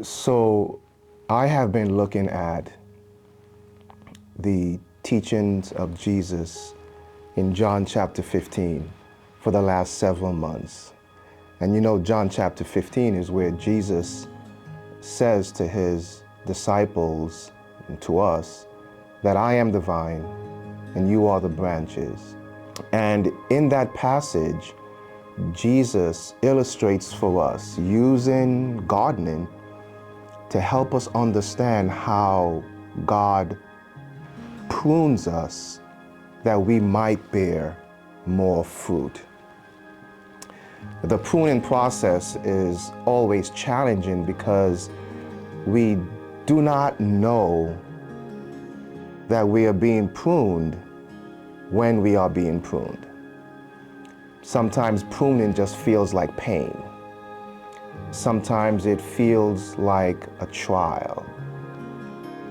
So I have been looking at the teachings of Jesus in John chapter 15 for the last several months. And you know, John chapter 15 is where Jesus says to his disciples and to us that I am the vine and you are the branches. And in that passage, Jesus illustrates for us using gardening to help us understand how God prunes us that we might bear more fruit. The pruning process is always challenging because we do not know that we are being pruned when we are being pruned. Sometimes pruning just feels like pain. Sometimes it feels like a trial.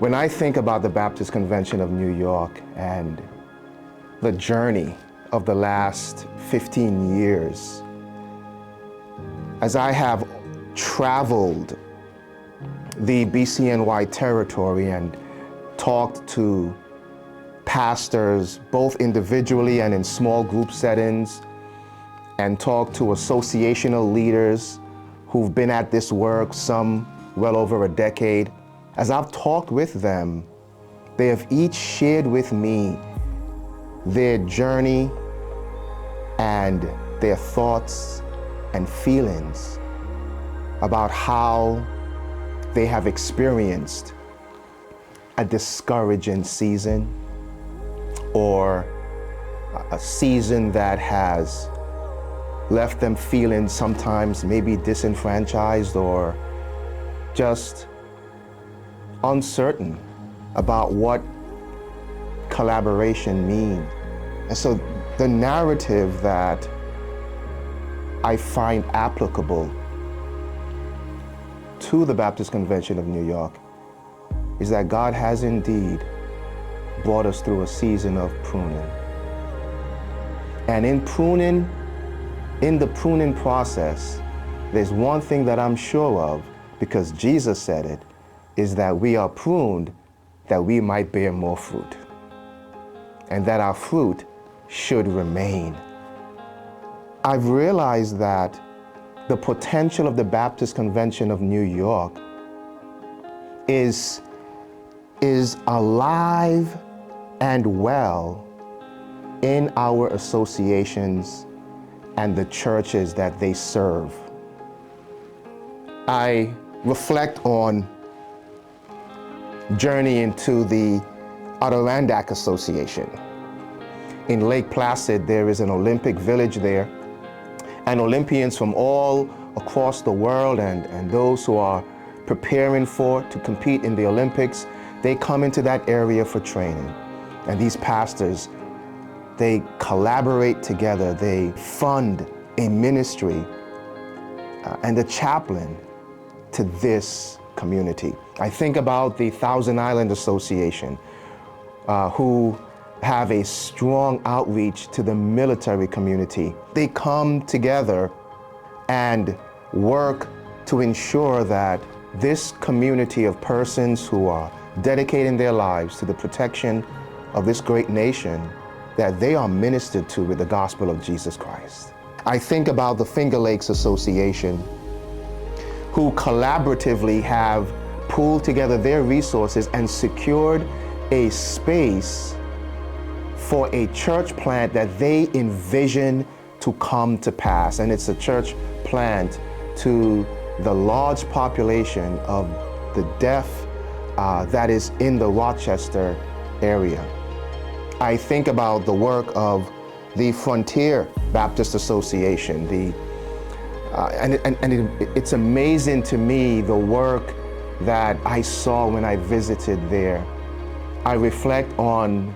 When I think about the Baptist Convention of New York and the journey of the last 15 years, as I have traveled the BCNY territory and talked to pastors, both individually and in small group settings, and talked to associational leaders who've been at this work, some well over a decade. As I've talked with them, they have each shared with me their journey and their thoughts and feelings about how they have experienced a discouraging season or a season that has left them feeling sometimes maybe disenfranchised or just uncertain about what collaboration means. And so the narrative that I find applicable to the Baptist Convention of New York is that God has indeed brought us through a season of pruning. And in the pruning process, there's one thing that I'm sure of, because Jesus said it, is that we are pruned that we might bear more fruit, and that our fruit should remain. I've realized that the potential of the Baptist Convention of New York is alive and well in our associations and the churches that they serve. I reflect on journeying to the Adirondack Association. In Lake Placid, there is an Olympic village there, and Olympians from all across the world and those who are preparing to compete in the Olympics, they come into that area for training. And these pastors, they collaborate together, they fund a ministry and a chaplain to this community. I think about the Thousand Island Association, who have a strong outreach to the military community. They come together and work to ensure that this community of persons who are dedicating their lives to the protection of this great nation, that they are ministered to with the gospel of Jesus Christ. I think about the Finger Lakes Association, who collaboratively have pooled together their resources and secured a space for a church plant that they envision to come to pass. And it's a church plant to the large population of the deaf that is in the Rochester area. I think about the work of the Frontier Baptist Association, it's amazing to me the work that I saw when I visited there. I reflect on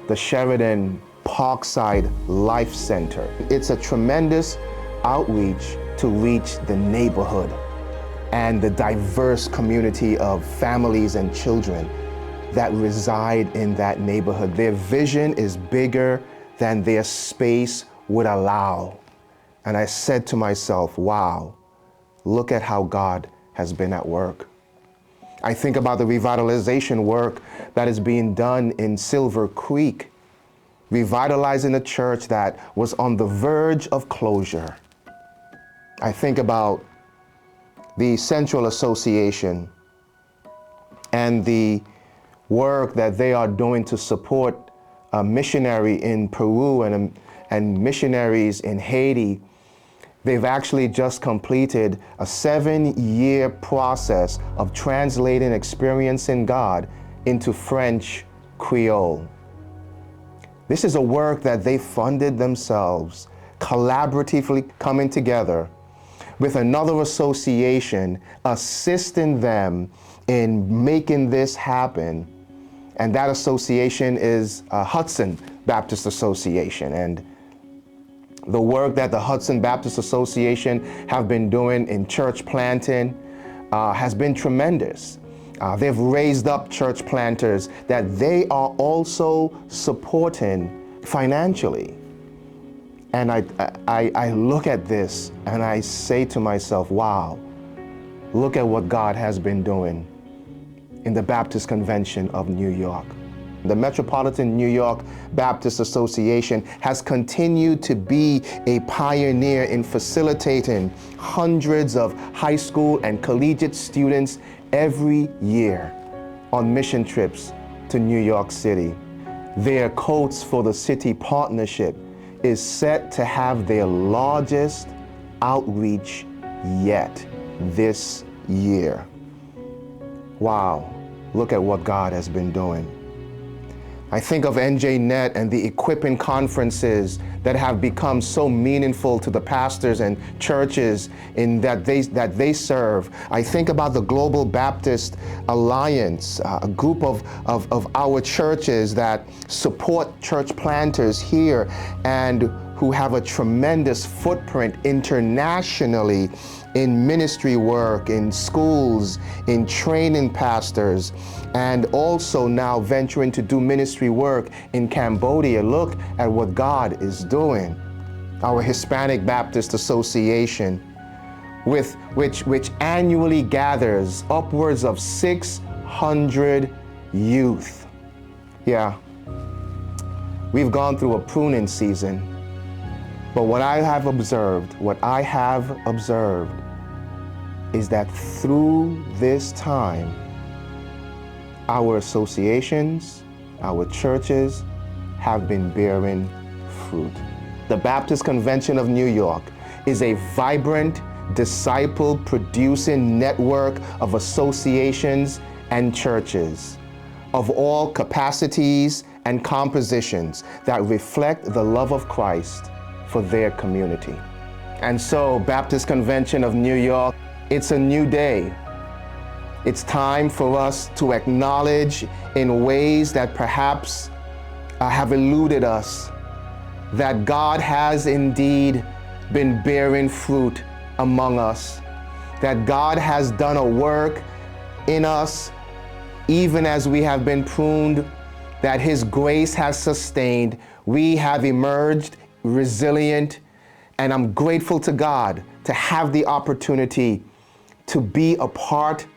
the Sheridan Parkside Life Center. It's a tremendous outreach to reach the neighborhood and the diverse community of families and children that reside in that neighborhood. Their vision is bigger than their space would allow. And I said to myself, wow, look at how God has been at work. I think about the revitalization work that is being done in Silver Creek, revitalizing a church that was on the verge of closure. I think about the Central Association and the work that they are doing to support a missionary in Peru and missionaries in Haiti. They've actually just completed a 7-year process of translating Experiencing God into French Creole. This is a work that they funded themselves, collaboratively coming together with another association, assisting them in making this happen. And that association is Hudson Baptist Association. And the work that the Hudson Baptist Association have been doing in church planting has been tremendous. They've raised up church planters that they are also supporting financially. And I look at this and I say to myself, wow, look at what God has been doing in the Baptist Convention of New York. The Metropolitan New York Baptist Association has continued to be a pioneer in facilitating hundreds of high school and collegiate students every year on mission trips to New York City. Their Coats for the City partnership is set to have their largest outreach yet this year. Wow, look at what God has been doing. I think of NJNet and the equipping conferences that have become so meaningful to the pastors and churches in that they serve. I think about the Global Baptist Alliance, a group of our churches that support church planters here and who have a tremendous footprint internationally in ministry work, in schools, in training pastors, and also now venturing to do ministry work in Cambodia. Look at what God is doing. Our Hispanic Baptist Association, which annually gathers upwards of 600 youth. Yeah, we've gone through a pruning season, but what I have observed is that through this time, our associations, our churches have been bearing fruit. The Baptist Convention of New York is a vibrant, disciple-producing network of associations and churches of all capacities and compositions that reflect the love of Christ for their community. And so, Baptist Convention of New York, it's a new day. It's time for us to acknowledge in ways that perhaps have eluded us that God has indeed been bearing fruit among us, that God has done a work in us even as we have been pruned, that His grace has sustained. We have emerged resilient, and I'm grateful to God to have the opportunity to be a part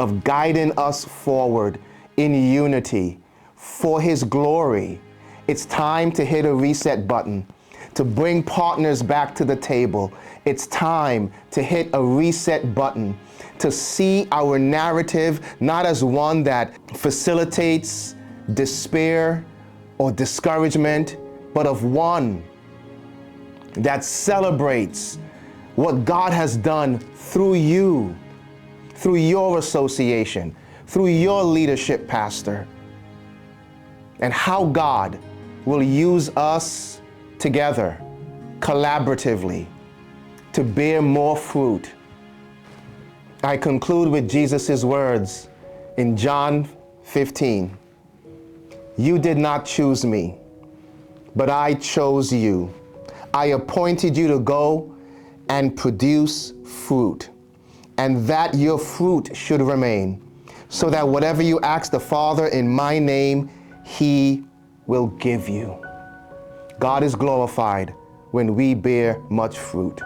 of guiding us forward in unity for His glory. It's time to hit a reset button, to bring partners back to the table. It's time to hit a reset button, to see our narrative not as one that facilitates despair or discouragement, but of one that celebrates what God has done through you, through your association, through your leadership, Pastor, and how God will use us together, collaboratively, to bear more fruit. I conclude with Jesus' words in John 15. You did not choose me, but I chose you. I appointed you to go and produce fruit, and that your fruit should remain, so that whatever you ask the Father in my name, He will give you. God is glorified when we bear much fruit.